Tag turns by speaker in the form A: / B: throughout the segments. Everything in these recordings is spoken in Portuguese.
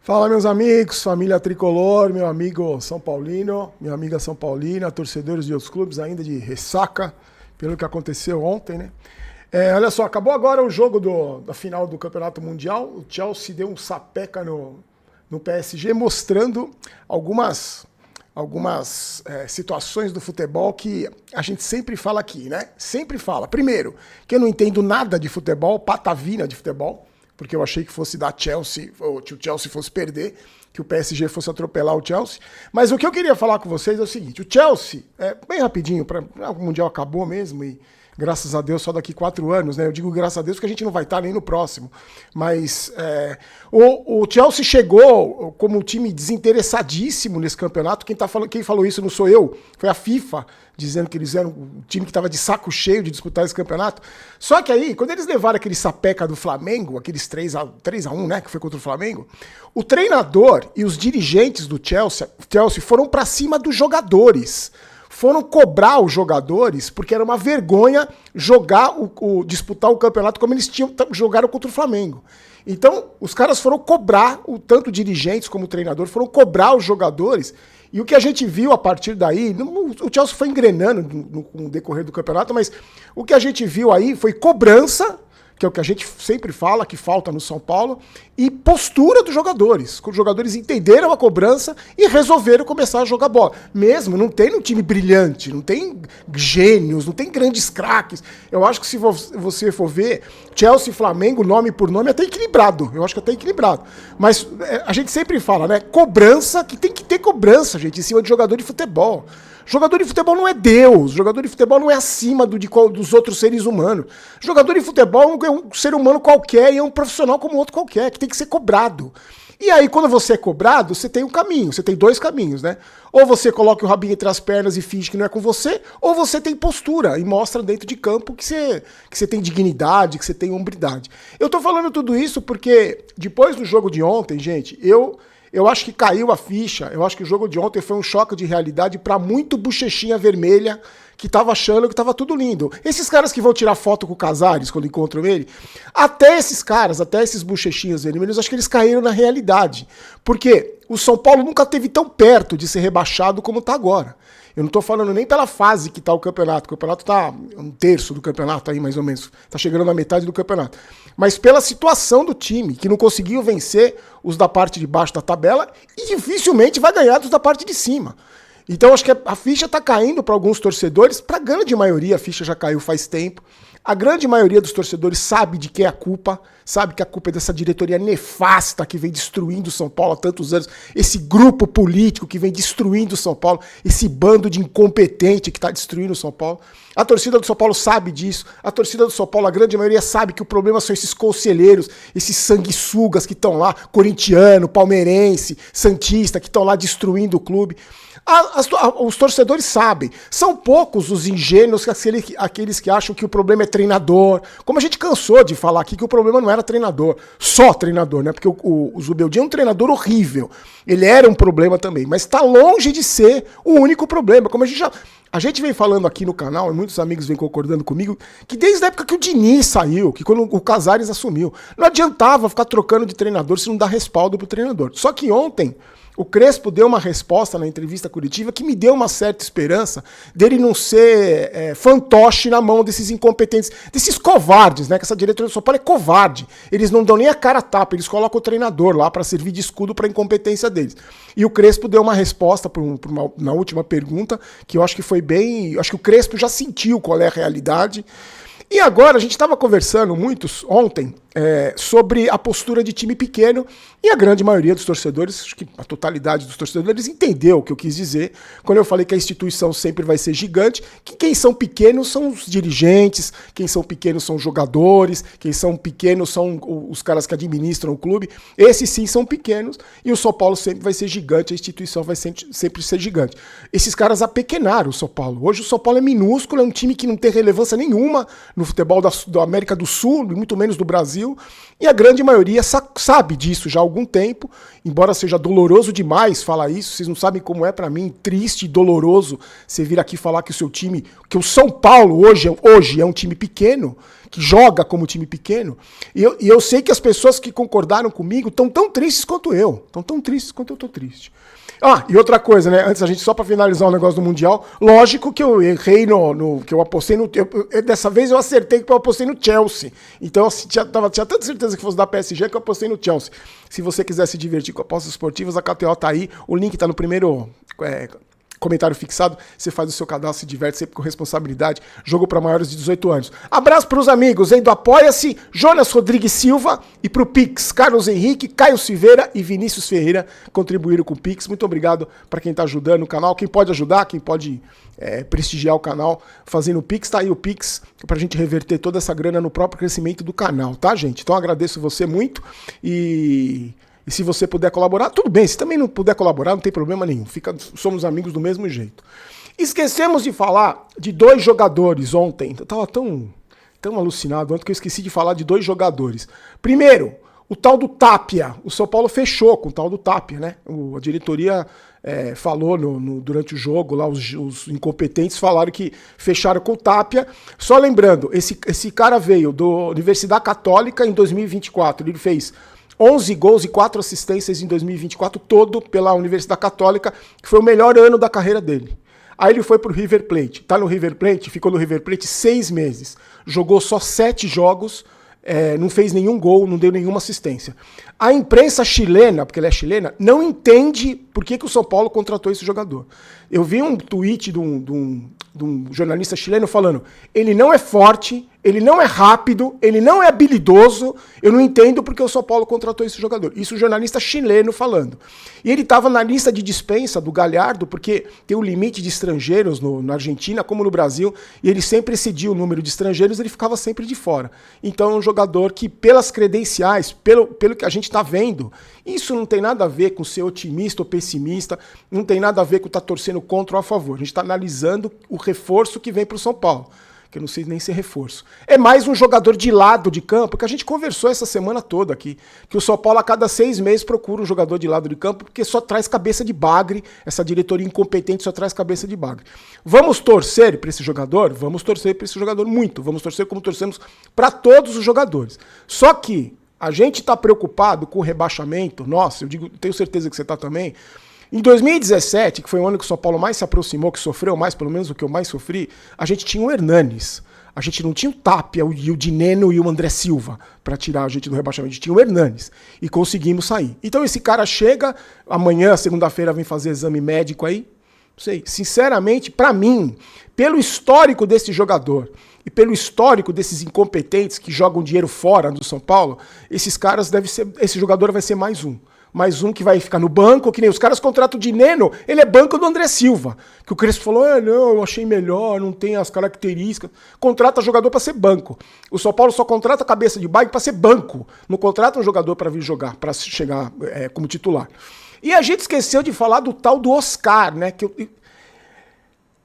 A: Fala, meus amigos, família tricolor, meu amigo São Paulino, minha amiga São Paulina, torcedores de outros clubes ainda de ressaca pelo que aconteceu ontem, né? Olha só, acabou agora o jogo da final do Campeonato Mundial. O Chelsea deu um sapeca no PSG, mostrando algumas situações do futebol que a gente sempre fala aqui, né? Sempre fala. Primeiro, que eu não entendo nada de futebol, patavina de futebol, porque eu achei que fosse dar Chelsea, ou que o Chelsea fosse perder, que o PSG fosse atropelar o Chelsea. Mas o que eu queria falar com vocês é o seguinte: o Chelsea, bem rapidinho, o Mundial acabou mesmo e graças a Deus só daqui 4 anos, né? Eu digo graças a Deus porque a gente não vai estar nem no próximo. Mas o Chelsea chegou como um time desinteressadíssimo nesse campeonato. Quem falou isso não sou eu, foi a FIFA, dizendo que eles eram um time que estava de saco cheio de disputar esse campeonato. Só que aí, quando eles levaram aquele sapeca do Flamengo, aqueles 3-1, né, que foi contra o Flamengo, o treinador e os dirigentes do Chelsea foram para cima dos jogadores. Foram cobrar os jogadores, porque era uma vergonha disputar o campeonato como eles jogaram contra o Flamengo. Então, os caras foram cobrar, tanto dirigentes como treinador, foram cobrar os jogadores. E o que a gente viu a partir daí, o Chelsea foi engrenando no decorrer do campeonato, mas o que a gente viu aí foi cobrança, que é o que a gente sempre fala, que falta no São Paulo, e postura dos jogadores. Os jogadores entenderam a cobrança e resolveram começar a jogar bola. Mesmo, não tem um time brilhante, não tem gênios, não tem grandes craques. Eu acho que se você for ver, Chelsea e Flamengo, nome por nome, é até equilibrado. Eu acho que é até equilibrado. Mas a gente sempre fala, né? Cobrança, que tem que ter cobrança, gente, em cima de jogador de futebol. Jogador de futebol não é Deus, jogador de futebol não é acima dos outros seres humanos. Jogador de futebol é um ser humano qualquer e é um profissional como outro qualquer, que tem que ser cobrado. E aí, quando você é cobrado, você tem um caminho, você tem 2 caminhos, né? Ou você coloca o rabinho entre as pernas e finge que não é com você, ou você tem postura e mostra dentro de campo que você tem dignidade, que você tem hombridade. Eu tô falando tudo isso porque, depois do jogo de ontem, gente, eu acho que caiu a ficha. Eu acho que o jogo de ontem foi um choque de realidade para muito bochechinha vermelha que tava achando que tava tudo lindo. Esses caras que vão tirar foto com o Casares quando encontram ele, até esses bochechinhas vermelhos, acho que eles caíram na realidade. Porque o São Paulo nunca esteve tão perto de ser rebaixado como tá agora. Eu não tô falando nem pela fase que tá o campeonato. O campeonato tá 1/3 do campeonato aí, mais ou menos. Tá chegando na metade do campeonato. Mas pela situação do time, que não conseguiu vencer os da parte de baixo da tabela e dificilmente vai ganhar dos da parte de cima. Então acho que a ficha tá caindo para alguns torcedores. Para a grande maioria a ficha já caiu faz tempo. A grande maioria dos torcedores sabe de que é a culpa, sabe que a culpa é dessa diretoria nefasta que vem destruindo o São Paulo há tantos anos, esse grupo político que vem destruindo o São Paulo, esse bando de incompetente que está destruindo o São Paulo. A torcida do São Paulo sabe disso, a torcida do São Paulo, a grande maioria, sabe que o problema são esses conselheiros, esses sanguessugas que estão lá, corintiano, palmeirense, santista, que estão lá destruindo o clube. Os torcedores sabem. São poucos os ingênuos, aqueles que acham que o problema é treinador. Como a gente cansou de falar aqui que o problema não era treinador, só treinador, né? Porque o Zubeldia é um treinador horrível. Ele era um problema também, mas está longe de ser o único problema. Como a gente vem falando aqui no canal, e muitos amigos vêm concordando comigo, que desde a época que o Diniz saiu, que quando o Casares assumiu, não adiantava ficar trocando de treinador se não dá respaldo pro treinador. Só que ontem o Crespo deu uma resposta na entrevista coletiva que me deu uma certa esperança dele não ser fantoche na mão desses incompetentes, desses covardes, né? Que essa diretoria do São Paulo é covarde. Eles não dão nem a cara a tapa, eles colocam o treinador lá para servir de escudo para a incompetência deles. E o Crespo deu uma resposta na última pergunta, que eu acho que foi bem. Acho que o Crespo já sentiu qual é a realidade. E agora, a gente estava conversando ontem sobre a postura de time pequeno, e a grande maioria dos torcedores, acho que a totalidade dos torcedores, entendeu o que eu quis dizer quando eu falei que a instituição sempre vai ser gigante, que quem são pequenos são os dirigentes, quem são pequenos são os jogadores, quem são pequenos são os caras que administram o clube. Esses sim são pequenos, e o São Paulo sempre vai ser gigante, a instituição vai sempre ser gigante. Esses caras apequenaram o São Paulo. Hoje o São Paulo é minúsculo, é um time que não tem relevância nenhuma no futebol da América do Sul, muito menos do Brasil, e a grande maioria sabe disso já há algum tempo, embora seja doloroso demais falar isso. Vocês não sabem como é pra mim triste e doloroso você vir aqui falar que o seu time, que o São Paulo hoje é um time pequeno, que joga como time pequeno, e eu sei que as pessoas que concordaram comigo estão tão tristes quanto eu. Estão tão tristes quanto eu tô triste. Ah, e outra coisa, né? Antes a gente, só pra finalizar o negócio do Mundial, lógico que eu errei que eu apostei no. Dessa vez eu acertei que eu apostei no Chelsea. Então eu tinha tanta certeza que fosse da PSG que eu apostei no Chelsea. Se você quiser se divertir com apostas esportivas, a KTO tá aí. O link tá no primeiro comentário fixado, você faz o seu cadastro, se diverte sempre com responsabilidade. Jogo para maiores de 18 anos. Abraço para os amigos, hein, do Apoia-se, Jonas Rodrigues Silva, e para o Pix, Carlos Henrique, Caio Silveira e Vinícius Ferreira contribuíram com o Pix. Muito obrigado para quem está ajudando o canal, quem pode ajudar, quem pode prestigiar o canal fazendo o Pix. Tá aí o Pix para a gente reverter toda essa grana no próprio crescimento do canal, tá, gente? Então agradeço você muito e se você puder colaborar, tudo bem. Se também não puder colaborar, não tem problema nenhum. Somos amigos do mesmo jeito. Esquecemos de falar de 2 jogadores ontem. Eu tava tão alucinado ontem que eu esqueci de falar de 2 jogadores. Primeiro, o tal do Tapia. O São Paulo fechou com o tal do Tapia, né? A diretoria falou durante o jogo, lá os incompetentes falaram que fecharam com o Tapia. Só lembrando, esse cara veio da Universidade Católica em 2024. Ele fez 11 gols e 4 assistências em 2024, todo pela Universidade Católica, que foi o melhor ano da carreira dele. Aí ele foi pro River Plate. Tá no River Plate, ficou no River Plate 6 meses. Jogou só 7 jogos, não fez nenhum gol, não deu nenhuma assistência. A imprensa chilena, porque ela é chilena, não entende por que o São Paulo contratou esse jogador. Eu vi um tweet de um jornalista chileno falando: ele não é forte, ele não é rápido, ele não é habilidoso, eu não entendo porque o São Paulo contratou esse jogador. Isso o jornalista chileno falando. E ele estava na lista de dispensa do Galhardo, porque tem um limite de estrangeiros na Argentina, como no Brasil, e ele sempre excedia o número de estrangeiros, ele ficava sempre de fora. Então é um jogador que, pelas credenciais, pelo que a gente está vendo, isso não tem nada a ver com ser otimista ou pessimista, não tem nada a ver com estar torcendo contra ou a favor. A gente está analisando o reforço que vem para o São Paulo, que eu não sei nem se é reforço. É mais um jogador de lado de campo, que a gente conversou essa semana toda aqui, que o São Paulo a cada 6 meses procura um jogador de lado de campo, porque só traz cabeça de bagre, essa diretoria incompetente só traz cabeça de bagre. Vamos torcer para esse jogador? Vamos torcer para esse jogador muito, vamos torcer como torcemos para todos os jogadores. Só que a gente está preocupado com o rebaixamento, nossa, eu tenho certeza que você está também. Em 2017, que foi o ano que o São Paulo mais se aproximou, que sofreu mais, pelo menos o que eu mais sofri, a gente tinha o Hernanes. A gente não tinha o Tapia, o Dineno e o André Silva para tirar a gente do rebaixamento. A gente tinha o Hernanes e conseguimos sair. Então esse cara chega, amanhã, segunda-feira, vem fazer exame médico aí. Não sei, sinceramente, para mim, pelo histórico desse jogador e pelo histórico desses incompetentes que jogam dinheiro fora do São Paulo, esse jogador vai ser mais um. Mais um que vai ficar no banco, que nem os caras contratam o Dineno, ele é banco do André Silva. Que o Crespo falou, não, eu achei melhor, não tem as características. Contrata jogador para ser banco. O São Paulo só contrata cabeça de bike para ser banco. Não contrata um jogador para vir jogar, para chegar como titular. E a gente esqueceu de falar do tal do Oscar, né? Que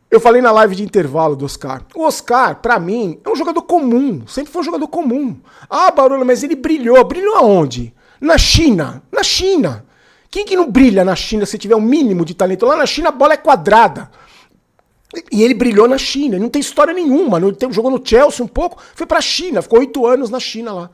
A: eu falei na live de intervalo do Oscar. O Oscar, pra mim, é um jogador comum. Sempre foi um jogador comum. Ah, Barolo, mas ele brilhou. Brilhou aonde? Na China. Na China. Quem que não brilha na China se tiver um mínimo de talento? Lá na China a bola é quadrada. E ele brilhou na China. Ele não tem história nenhuma. Jogou no Chelsea um pouco. Foi pra China. Ficou 8 anos na China lá.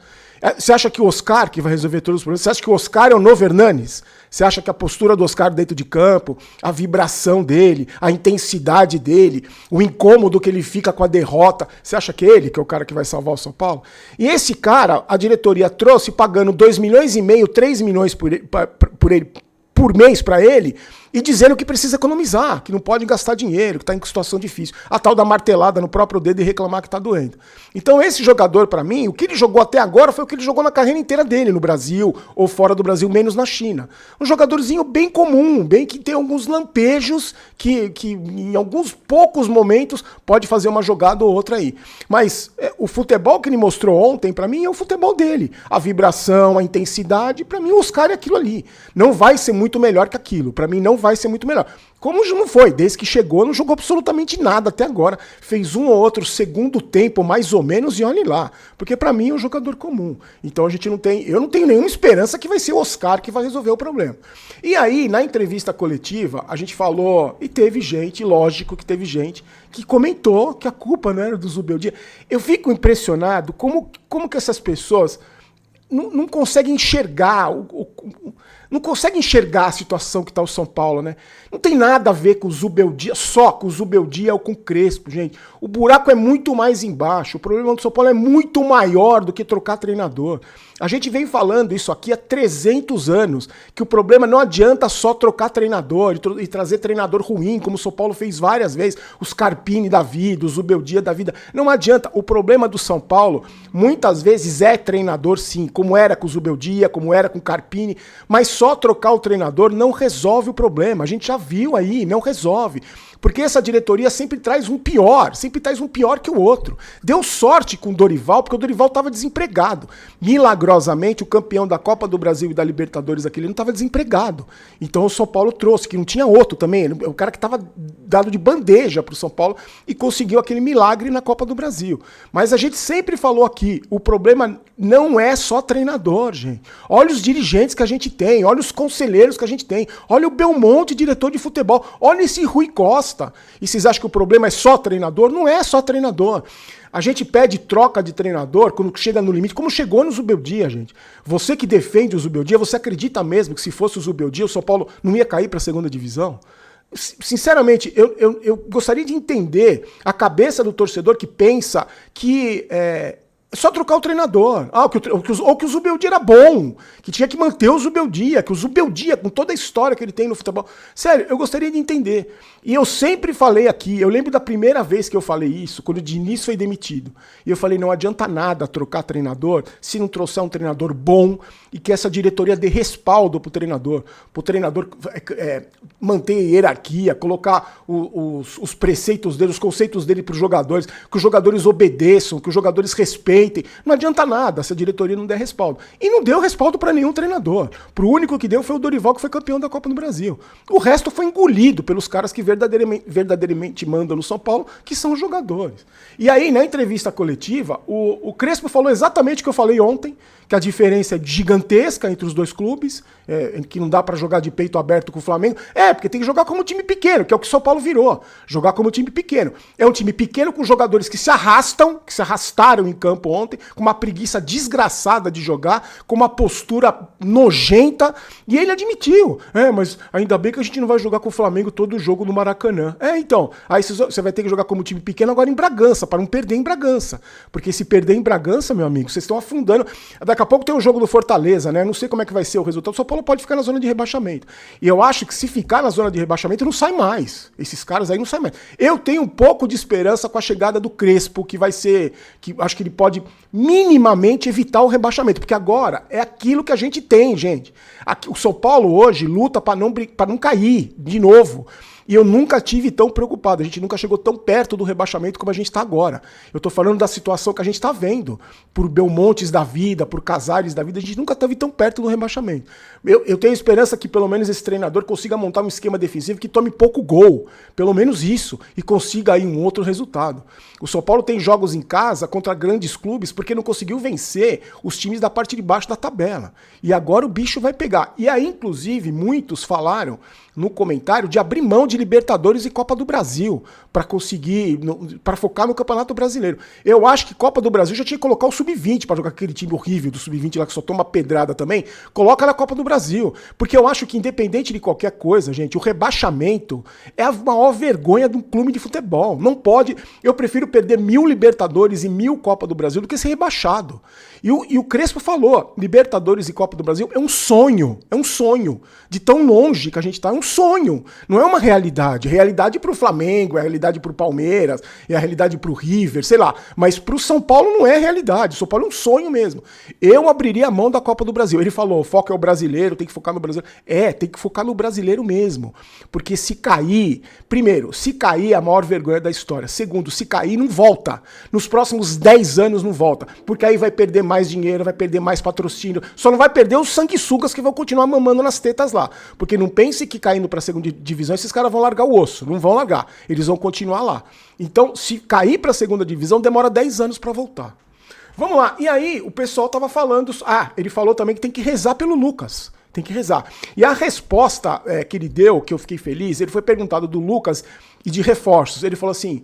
A: Você acha que o Oscar que vai resolver todos os problemas? Você acha que o Oscar é o novo Hernanes? Você acha que a postura do Oscar dentro de campo, a vibração dele, a intensidade dele, o incômodo que ele fica com a derrota, você acha que ele que é o cara que vai salvar o São Paulo? E esse cara, a diretoria trouxe pagando 2,5 milhões, 3 milhões por mês para ele, e dizendo que precisa economizar, que não pode gastar dinheiro, que está em situação difícil. A tal da martelada no próprio dedo e reclamar que está doendo. Então esse jogador, para mim, o que ele jogou até agora foi o que ele jogou na carreira inteira dele, no Brasil ou fora do Brasil, menos na China. Um jogadorzinho bem comum, bem que tem alguns lampejos, que em alguns poucos momentos pode fazer uma jogada ou outra aí. Mas o futebol que ele mostrou ontem, para mim, é o futebol dele. A vibração, a intensidade, para mim o Oscar é aquilo ali. Não vai ser muito melhor que aquilo. Para mim não vai ser muito melhor. Como não foi, desde que chegou, não jogou absolutamente nada até agora. Fez um ou outro segundo tempo, mais ou menos, e olhe lá. Porque pra mim é um jogador comum. Então eu não tenho nenhuma esperança que vai ser o Oscar que vai resolver o problema. E aí, na entrevista coletiva, a gente falou, e teve gente, lógico que teve gente, que comentou que a culpa não era do Zubeldia. Eu fico impressionado como que essas pessoas não conseguem enxergar não consegue enxergar a situação que está o São Paulo, né? Não tem nada a ver com o Zubeldia, só com o Zubeldia ou com o Crespo, gente. O buraco é muito mais embaixo. O problema do São Paulo é muito maior do que trocar treinador. A gente vem falando isso aqui há 300 anos, que o problema não adianta só trocar treinador e trazer treinador ruim, como o São Paulo fez várias vezes, os Carpini da vida, os Zubeldia da vida. Não adianta. O problema do São Paulo, muitas vezes, é treinador sim, como era com o Zubeldia, como era com o Carpini, mas só trocar o treinador não resolve o problema. A gente já viu aí, não resolve. Porque essa diretoria sempre traz um pior que o outro. Deu sorte com o Dorival, porque o Dorival estava desempregado. Milagrosamente, o campeão da Copa do Brasil e da Libertadores aquele ano estava desempregado. Então o São Paulo trouxe, que não tinha outro também. O cara que estava dado de bandeja para o São Paulo e conseguiu aquele milagre na Copa do Brasil. Mas a gente sempre falou aqui, o problema não é só treinador, gente. Olha os dirigentes que a gente tem, olha os conselheiros que a gente tem, olha o Belmonte, diretor de futebol, olha esse Rui Costa. E vocês acham que o problema é só treinador? Não é só treinador. A gente pede troca de treinador quando chega no limite, como chegou no Zubeldia, gente. Você que defende o Zubeldia, você acredita mesmo que se fosse o Zubeldia, o São Paulo não ia cair para a segunda divisão? Sinceramente, eu gostaria de entender a cabeça do torcedor que pensa que é só trocar o treinador. Ou que o Zubeldia era bom, que tinha que manter o Zubeldia, que o Zubeldia, com toda a história que ele tem no futebol. Sério, eu gostaria de entender. E eu sempre falei aqui, eu lembro da primeira vez que eu falei isso, quando o Diniz foi demitido. E eu falei, não adianta nada trocar treinador se não trouxer um treinador bom e que essa diretoria dê respaldo pro treinador manter hierarquia, colocar os preceitos dele, os conceitos dele pros jogadores, que os jogadores obedeçam, que os jogadores respeitem. Não adianta nada se a diretoria não der respaldo. E não deu respaldo para nenhum treinador. Pro único que deu foi o Dorival, que foi campeão da Copa do Brasil. O resto foi engolido pelos caras que verdadeiramente mandam no São Paulo, que são os jogadores. E aí, na entrevista coletiva, o Crespo falou exatamente o que eu falei ontem, que a diferença é gigantesca entre os dois clubes, que não dá para jogar de peito aberto com o Flamengo. Porque tem que jogar como time pequeno, que é o que o São Paulo virou. Jogar como time pequeno. É um time pequeno com jogadores que se arrastaram em campo ontem, com uma preguiça desgraçada de jogar, com uma postura nojenta, e ele admitiu. Mas ainda bem que a gente não vai jogar com o Flamengo todo o jogo no Maracanã. Então, aí você vai ter que jogar como time pequeno agora em Bragança, para não perder em Bragança. Porque se perder em Bragança, meu amigo, vocês estão afundando. Daqui a pouco tem o jogo do Fortaleza, né? Não sei como é que vai ser o resultado. O São Paulo pode ficar na zona de rebaixamento. E eu acho que se ficar na zona de rebaixamento, não sai mais. Esses caras aí não saem mais. Eu tenho um pouco de esperança com a chegada do Crespo, que vai ser... que acho que ele pode minimamente evitar o rebaixamento. Porque agora é aquilo que a gente tem, gente. O São Paulo hoje luta para não cair de novo. E eu nunca tive tão preocupado, a gente nunca chegou tão perto do rebaixamento como a gente está agora. Eu estou falando da situação que a gente está vendo, por Belmontes da vida, por Casares da vida, a gente nunca esteve tão perto do rebaixamento. Eu tenho esperança que pelo menos esse treinador consiga montar um esquema defensivo que tome pouco gol, pelo menos isso, e consiga aí um outro resultado. O São Paulo tem jogos em casa contra grandes clubes porque não conseguiu vencer os times da parte de baixo da tabela. E agora o bicho vai pegar. E aí, inclusive, muitos falaram no comentário de abrir mão de Libertadores e Copa do Brasil para focar no Campeonato Brasileiro. Eu acho que Copa do Brasil já tinha que colocar o Sub-20 para jogar aquele time horrível do Sub-20 lá que só toma pedrada também. Coloca na Copa do Brasil, porque eu acho que independente de qualquer coisa, gente, o rebaixamento é a maior vergonha de um clube de futebol. Não pode, eu prefiro perder 1000 Libertadores e 1000 Copa do Brasil do que ser rebaixado. E o Crespo falou, Libertadores e Copa do Brasil é um sonho de tão longe que a gente tá, é um sonho, não é uma realidade. realidade. Realidade pro Flamengo, é realidade pro Palmeiras, é a realidade pro River, sei lá. Mas pro São Paulo não é realidade. São Paulo é um sonho mesmo. Eu abriria a mão da Copa do Brasil. Ele falou, o foco é o brasileiro, tem que focar no brasileiro. Tem que focar no brasileiro mesmo. Porque se cair, primeiro, se cair é a maior vergonha da história. Segundo, se cair não volta. Nos próximos 10 anos não volta. Porque aí vai perder mais dinheiro, vai perder mais patrocínio. Só não vai perder os sanguessugas que vão continuar mamando nas tetas lá. Porque não pense que caindo pra segunda divisão esses caras vão largar o osso. Não vão largar. Eles vão continuar lá. Então, se cair pra segunda divisão, demora 10 anos pra voltar. Vamos lá. E aí, o pessoal tava falando... ele falou também que tem que rezar pelo Lucas. Tem que rezar. E a resposta que ele deu, que eu fiquei feliz, ele foi perguntado do Lucas e de reforços. Ele falou assim,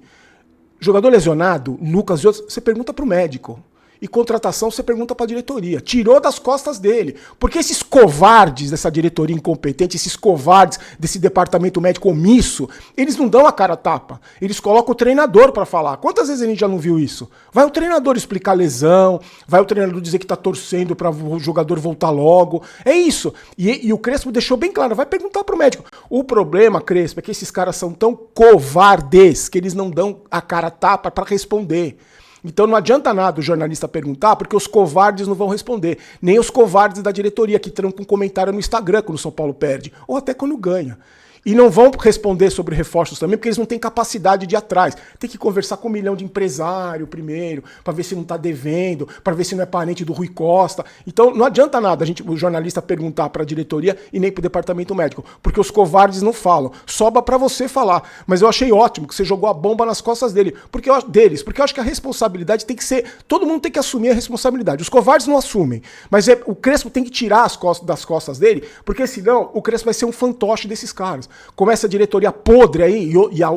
A: jogador lesionado, Lucas e outros, você pergunta pro médico. E contratação você pergunta pra diretoria. Tirou das costas dele. Porque esses covardes dessa diretoria incompetente, esses covardes desse departamento médico omisso, eles não dão a cara a tapa. Eles colocam o treinador pra falar. Quantas vezes a gente já não viu isso? Vai o treinador explicar lesão, vai o treinador dizer que tá torcendo pra o jogador voltar logo. É isso. E o Crespo deixou bem claro, vai perguntar pro médico. O problema, Crespo, é que esses caras são tão covardes que eles não dão a cara a tapa pra responder. Então não adianta nada o jornalista perguntar, porque os covardes não vão responder. Nem os covardes da diretoria que trancam um comentário no Instagram quando o São Paulo perde, ou até quando ganha. E não vão responder sobre reforços também, porque eles não têm capacidade de ir atrás. Tem que conversar com 1 milhão de empresário primeiro, para ver se não está devendo, para ver se não é parente do Rui Costa. Então não adianta nada o jornalista perguntar para a diretoria e nem para o departamento médico, porque os covardes não falam. Sobra para você falar. Mas eu achei ótimo que você jogou a bomba nas costas porque eu acho que a responsabilidade tem que ser... Todo mundo tem que assumir a responsabilidade. Os covardes não assumem, mas o Crespo tem que tirar das costas dele, porque senão o Crespo vai ser um fantoche desses caras. Como essa diretoria podre aí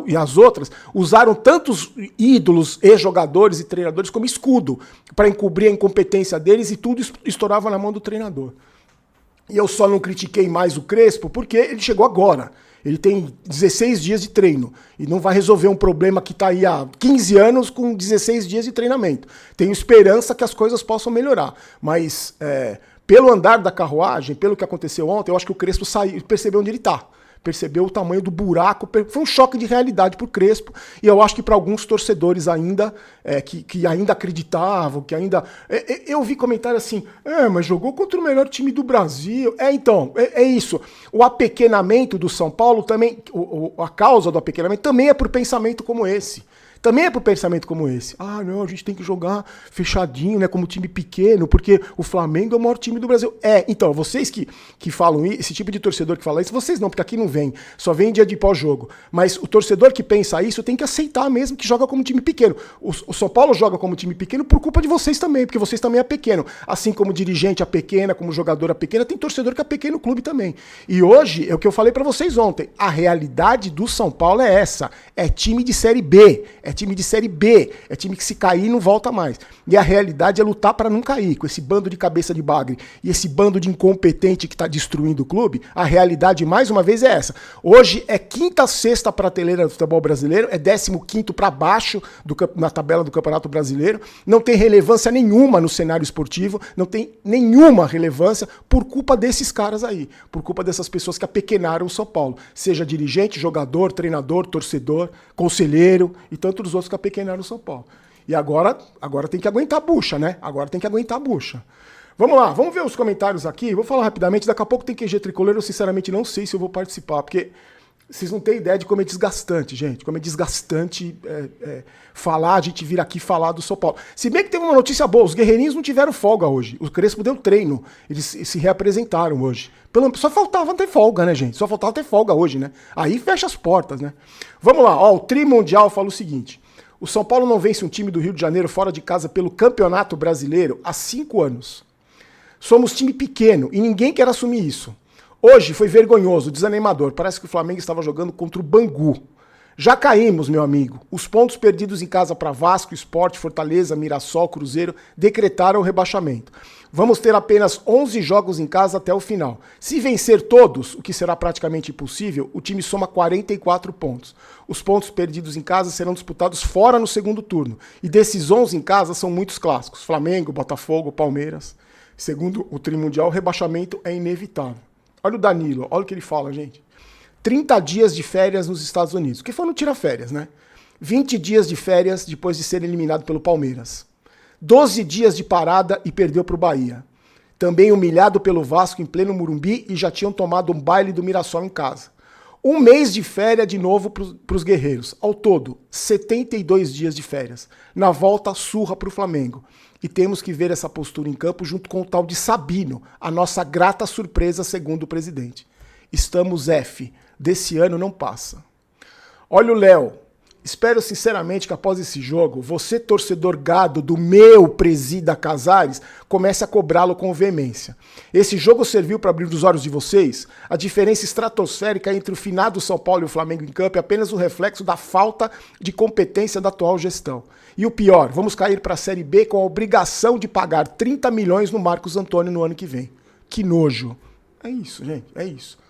A: e as outras usaram tantos ídolos, ex-jogadores e treinadores como escudo para encobrir a incompetência deles e tudo estourava na mão do treinador. E eu só não critiquei mais o Crespo porque ele chegou agora. Ele tem 16 dias de treino e não vai resolver um problema que está aí há 15 anos com 16 dias de treinamento. Tenho esperança que as coisas possam melhorar, mas pelo andar da carruagem, pelo que aconteceu ontem, eu acho que o Crespo percebeu onde ele está. Percebeu o tamanho do buraco, foi um choque de realidade pro Crespo, e eu acho que para alguns torcedores ainda, que ainda acreditavam, que ainda... Eu vi comentário assim, mas jogou contra o melhor time do Brasil. Então, é isso. O apequenamento do São Paulo também, a causa do apequenamento também é por pensamento como esse. Também é pro pensamento como esse. Não, a gente tem que jogar fechadinho, né, como time pequeno, porque o Flamengo é o maior time do Brasil. Então, vocês que falam isso, esse tipo de torcedor que fala isso, vocês não, porque aqui não vem, só vem dia de pós-jogo. Mas o torcedor que pensa isso tem que aceitar mesmo que joga como time pequeno. O São Paulo joga como time pequeno por culpa de vocês também, porque vocês também é pequeno. Assim como dirigente é pequena, como jogador é pequena, tem torcedor que é pequeno no clube também. E hoje, é o que eu falei pra vocês ontem, a realidade do São Paulo é essa. É time de Série B, é time de Série B, é time que se cair não volta mais. E a realidade é lutar para não cair, com esse bando de cabeça de bagre e esse bando de incompetente que está destruindo o clube. A realidade, mais uma vez, é essa. Hoje é 5ª, 6ª prateleira do futebol brasileiro, é 15º para baixo na tabela do Campeonato Brasileiro, não tem relevância nenhuma no cenário esportivo, não tem nenhuma relevância por culpa desses caras aí, por culpa dessas pessoas que apequenaram o São Paulo, seja dirigente, jogador, treinador, torcedor, conselheiro e tantos outros que apequenaram o São Paulo. E agora tem que aguentar a bucha, né? Agora tem que aguentar a bucha. Vamos lá, vamos ver os comentários aqui. Vou falar rapidamente, daqui a pouco tem QG Tricolor, eu sinceramente não sei se eu vou participar, porque vocês não têm ideia de como é desgastante, gente. Como é desgastante falar, a gente vir aqui falar do São Paulo. Se bem que tem uma notícia boa, os guerreirinhos não tiveram folga hoje. O Crespo deu treino, eles se reapresentaram hoje. Só faltava ter folga, né, gente? Só faltava ter folga hoje, né? Aí fecha as portas, né? Vamos lá, o Tri Mundial fala o seguinte: o São Paulo não vence um time do Rio de Janeiro fora de casa pelo Campeonato Brasileiro há 5 anos. Somos time pequeno e ninguém quer assumir isso. Hoje foi vergonhoso, desanimador. Parece que o Flamengo estava jogando contra o Bangu. Já caímos, meu amigo. Os pontos perdidos em casa para Vasco, Sport, Fortaleza, Mirassol, Cruzeiro decretaram o rebaixamento. Vamos ter apenas 11 jogos em casa até o final. Se vencer todos, o que será praticamente impossível, o time soma 44 pontos. Os pontos perdidos em casa serão disputados fora no segundo turno. E desses 11 em casa são muitos clássicos. Flamengo, Botafogo, Palmeiras. Segundo o Tri Mundial, o rebaixamento é inevitável. Olha o Danilo, olha o que ele fala, gente. 30 dias de férias nos Estados Unidos, que foram tirar férias, né? 20 dias de férias depois de ser eliminado pelo Palmeiras. 12 dias de parada e perdeu para o Bahia. Também humilhado pelo Vasco em pleno Morumbi e já tinham tomado um baile do Mirassol em casa. Um mês de férias de novo para os guerreiros. Ao todo, 72 dias de férias. Na volta, surra para o Flamengo. E temos que ver essa postura em campo junto com o tal de Sabino, a nossa grata surpresa, segundo o presidente. Estamos F. Desse ano não passa. Olha o Léo. Espero sinceramente que após esse jogo, você, torcedor gado do meu presida Casares, comece a cobrá-lo com veemência. Esse jogo serviu para abrir os olhos de vocês? A diferença estratosférica entre o finado São Paulo e o Flamengo em campo é apenas o reflexo da falta de competência da atual gestão. E o pior, vamos cair para a Série B com a obrigação de pagar 30 milhões no Marcos Antônio no ano que vem. Que nojo. É isso, gente, é isso.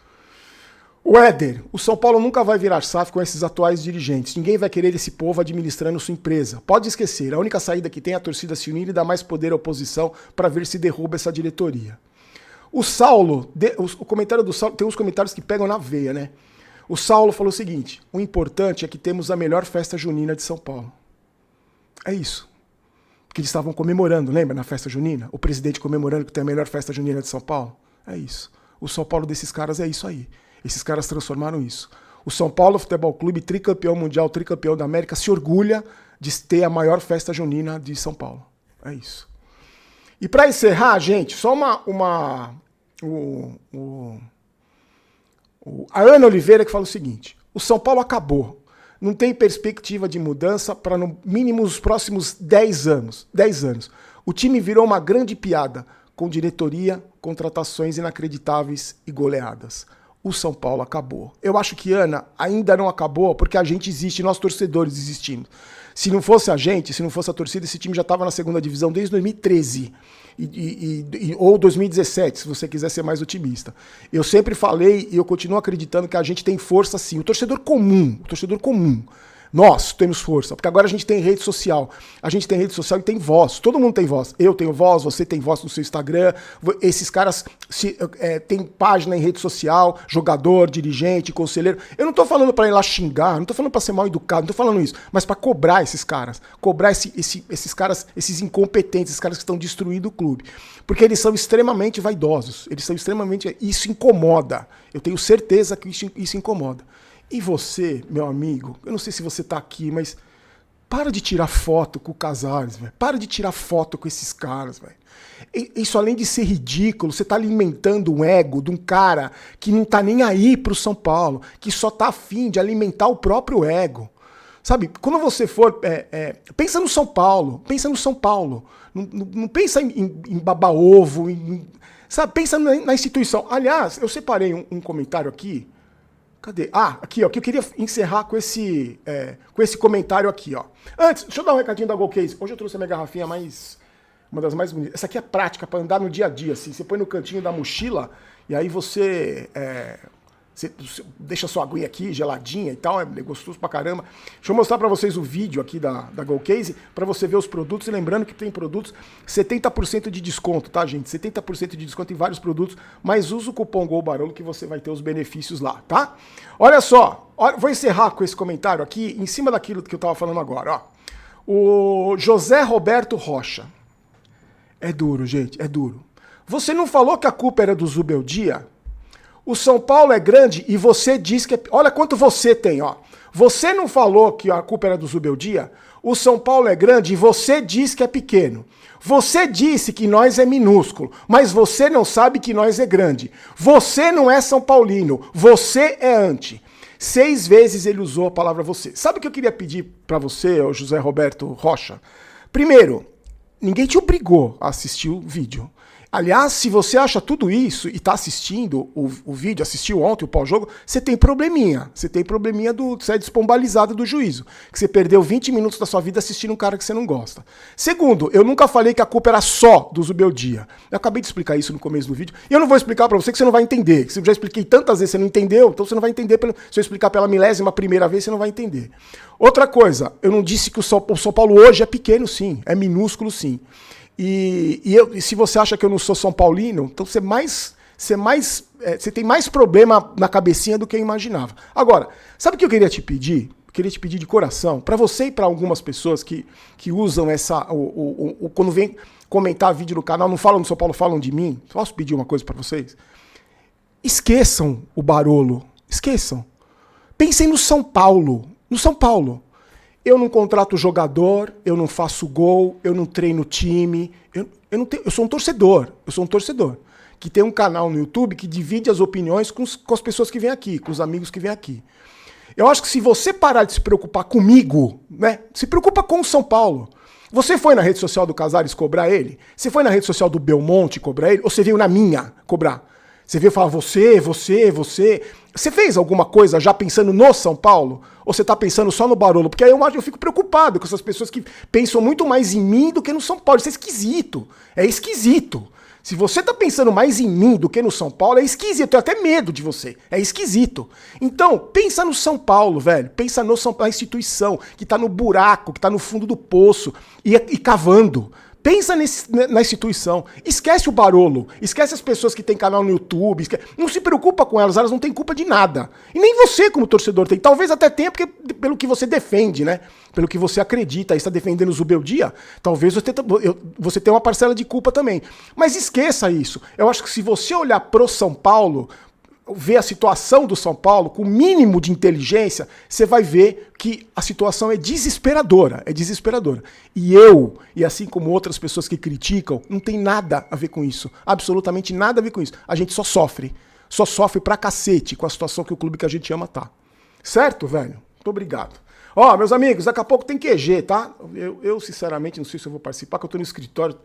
A: O Éder, o São Paulo nunca vai virar SAF com esses atuais dirigentes. Ninguém vai querer esse povo administrando sua empresa. Pode esquecer, a única saída que tem é a torcida se unir e dar mais poder à oposição para ver se derruba essa diretoria. O Saulo, o comentário do Saulo, tem uns comentários que pegam na veia, né? O Saulo falou o seguinte: o importante é que temos a melhor festa junina de São Paulo. É isso. Porque eles estavam comemorando, lembra, na festa junina? O presidente comemorando que tem a melhor festa junina de São Paulo. É isso. O São Paulo desses caras é isso aí. Esses caras transformaram isso. O São Paulo Futebol Clube, tricampeão mundial, tricampeão da América, se orgulha de ter a maior festa junina de São Paulo. É isso. E para encerrar, gente, só a Ana Oliveira que fala o seguinte: o São Paulo acabou. Não tem perspectiva de mudança para no mínimo os próximos 10 anos. 10 anos. O time virou uma grande piada, com diretoria, contratações inacreditáveis e goleadas. O São Paulo acabou. Eu acho que, Ana, ainda não acabou porque a gente existe, nós torcedores existimos. Se não fosse a gente, se não fosse a torcida, esse time já estava na segunda divisão desde 2013 ou 2017, se você quiser ser mais otimista. Eu sempre falei e eu continuo acreditando que a gente tem força sim. O torcedor comum, nós temos força, porque agora a gente tem rede social. A gente tem rede social e tem voz. Todo mundo tem voz. Eu tenho voz, você tem voz no seu Instagram. Esses caras têm página em rede social, jogador, dirigente, conselheiro. Eu não tô falando pra ir lá xingar, não tô falando pra ser mal educado, não tô falando isso, mas pra cobrar esses caras. Cobrar esses caras, esses incompetentes, esses caras que estão destruindo o clube. Porque eles são extremamente vaidosos. Eles são extremamente... Isso incomoda. Eu tenho certeza que isso incomoda. E você, meu amigo, eu não sei se você tá aqui, mas para de tirar foto com o Casares, velho. Para de tirar foto com esses caras, velho. Isso, além de ser ridículo, você tá alimentando um ego de um cara que não tá nem aí pro São Paulo, que só tá afim de alimentar o próprio ego. Sabe, quando você for... pensa no São Paulo, pensa no São Paulo. Não pensa em baba-ovo, sabe, pensa na instituição. Aliás, eu separei um comentário aqui. Cadê? Ah, aqui, ó, que eu queria encerrar com esse comentário aqui, ó. Antes, deixa eu dar um recadinho da GoCase. Hoje eu trouxe a minha garrafinha uma das mais bonitas. Essa aqui é prática para andar no dia a dia, assim. Você põe no cantinho da mochila e aí você deixa a sua aguinha aqui, geladinha e tal, é gostoso pra caramba. Deixa eu mostrar pra vocês o vídeo aqui da GoCase, pra você ver os produtos. E lembrando que tem produtos 70% de desconto, tá, gente? 70% de desconto em vários produtos, mas usa o cupom GOLBAROLO que você vai ter os benefícios lá, tá? Olha só, vou encerrar com esse comentário aqui, em cima daquilo que eu tava falando agora, ó. O José Roberto Rocha. É duro, gente, é duro. Você não falou que a culpa era do Zubeldia? O São Paulo é grande e você diz que é... Olha quanto você tem, ó. Você não falou que a culpa era do Zubeldia? O São Paulo é grande e você diz que é pequeno. Você disse que nós é minúsculo, mas você não sabe que nós é grande. Você não é São Paulino, você é anti. 6 vezes ele usou a palavra você. Sabe o que eu queria pedir pra você, ô José Roberto Rocha? Primeiro, ninguém te obrigou a assistir o vídeo. Aliás, se você acha tudo isso e tá assistindo o vídeo, assistiu ontem o pós-jogo, você tem probleminha. Você tem probleminha você é despombalizado do juízo. Que você perdeu 20 minutos da sua vida assistindo um cara que você não gosta. Segundo, eu nunca falei que a culpa era só do Zubeldia. Eu acabei de explicar isso no começo do vídeo. E eu não vou explicar pra você que você não vai entender. Se eu já expliquei tantas vezes, você não entendeu, então você não vai entender. Se eu explicar pela 1000ª vez, você não vai entender. Outra coisa, eu não disse que o São Paulo hoje é pequeno, sim. É minúsculo, sim. E se você acha que eu não sou São Paulino, então você você tem mais problema na cabecinha do que eu imaginava. Agora, sabe o que eu queria te pedir? Eu queria te pedir de coração, para você e para algumas pessoas que usam quando vem comentar vídeo no canal, não falam do São Paulo, falam de mim. Posso pedir uma coisa para vocês? Esqueçam o Barolo. Esqueçam. Pensem no São Paulo. No São Paulo. Eu não contrato jogador, eu não faço gol, eu não treino time. Eu sou um torcedor. Eu sou um torcedor. Que tem um canal no YouTube que divide as opiniões com as pessoas que vêm aqui, com os amigos que vêm aqui. Eu acho que se você parar de se preocupar comigo, né? Se preocupa com o São Paulo. Você foi na rede social do Casares cobrar ele? Você foi na rede social do Belmonte cobrar ele? Ou você veio na minha cobrar? Você veio falar você. Você fez alguma coisa já pensando no São Paulo? Ou você tá pensando só no Barolo? Porque aí eu fico preocupado com essas pessoas que pensam muito mais em mim do que no São Paulo. Isso é esquisito. É esquisito. Se você tá pensando mais em mim do que no São Paulo, é esquisito. Eu tenho até medo de você. É esquisito. Então, pensa no São Paulo, velho. Pensa no São Paulo, a instituição que tá no buraco, que tá no fundo do poço e cavando. Pensa na instituição. Esquece o Barolo. Esquece as pessoas que têm canal no YouTube. Não se preocupa com elas não têm culpa de nada. E nem você, como torcedor, tem. Talvez até tenha, porque pelo que você defende, né? Pelo que você acredita, está defendendo o Zubeldia, talvez você tenha uma parcela de culpa também. Mas esqueça isso. Eu acho que se você olhar pro São Paulo, ver a situação do São Paulo com o mínimo de inteligência, você vai ver que a situação é desesperadora, e assim como outras pessoas que criticam, não tem nada a ver com isso, absolutamente nada a ver com isso. A gente só sofre pra cacete com a situação que o clube que a gente ama tá. Certo, velho? Muito obrigado. Ó, meus amigos, daqui a pouco tem QG, tá? Eu sinceramente não sei se eu vou participar, porque eu tô no escritório,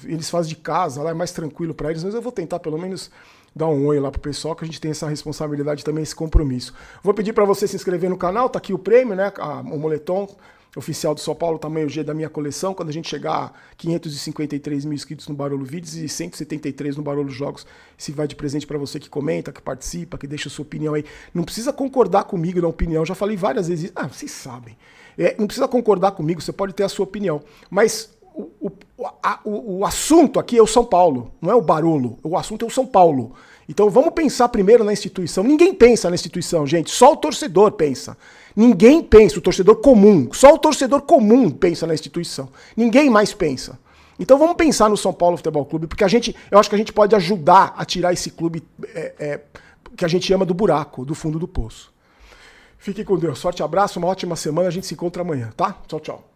A: eles fazem de casa, lá é mais tranquilo pra eles, mas eu vou tentar pelo menos dar um oi lá pro pessoal, que a gente tem essa responsabilidade também, esse compromisso. Vou pedir para você se inscrever no canal, tá aqui o prêmio, né? O moletom oficial do São Paulo, tamanho G da minha coleção. Quando a gente chegar a 553 mil inscritos no Barolo Vídeos e 173 no Barolo Jogos, se vai de presente para você que comenta, que participa, que deixa a sua opinião aí. Não precisa concordar comigo na opinião, já falei várias vezes. Vocês sabem. Não precisa concordar comigo, você pode ter a sua opinião. Mas o assunto aqui é o São Paulo, não é o Barolo. O assunto é o São Paulo. Então vamos pensar primeiro na instituição. Ninguém pensa na instituição, gente. Só o torcedor pensa. Ninguém pensa, o torcedor comum. Só o torcedor comum pensa na instituição. Ninguém mais pensa. Então vamos pensar no São Paulo Futebol Clube, porque eu acho que a gente pode ajudar a tirar esse clube que a gente ama do buraco, do fundo do poço. Fique com Deus. Forte abraço, uma ótima semana. A gente se encontra amanhã, tá? Tchau, tchau.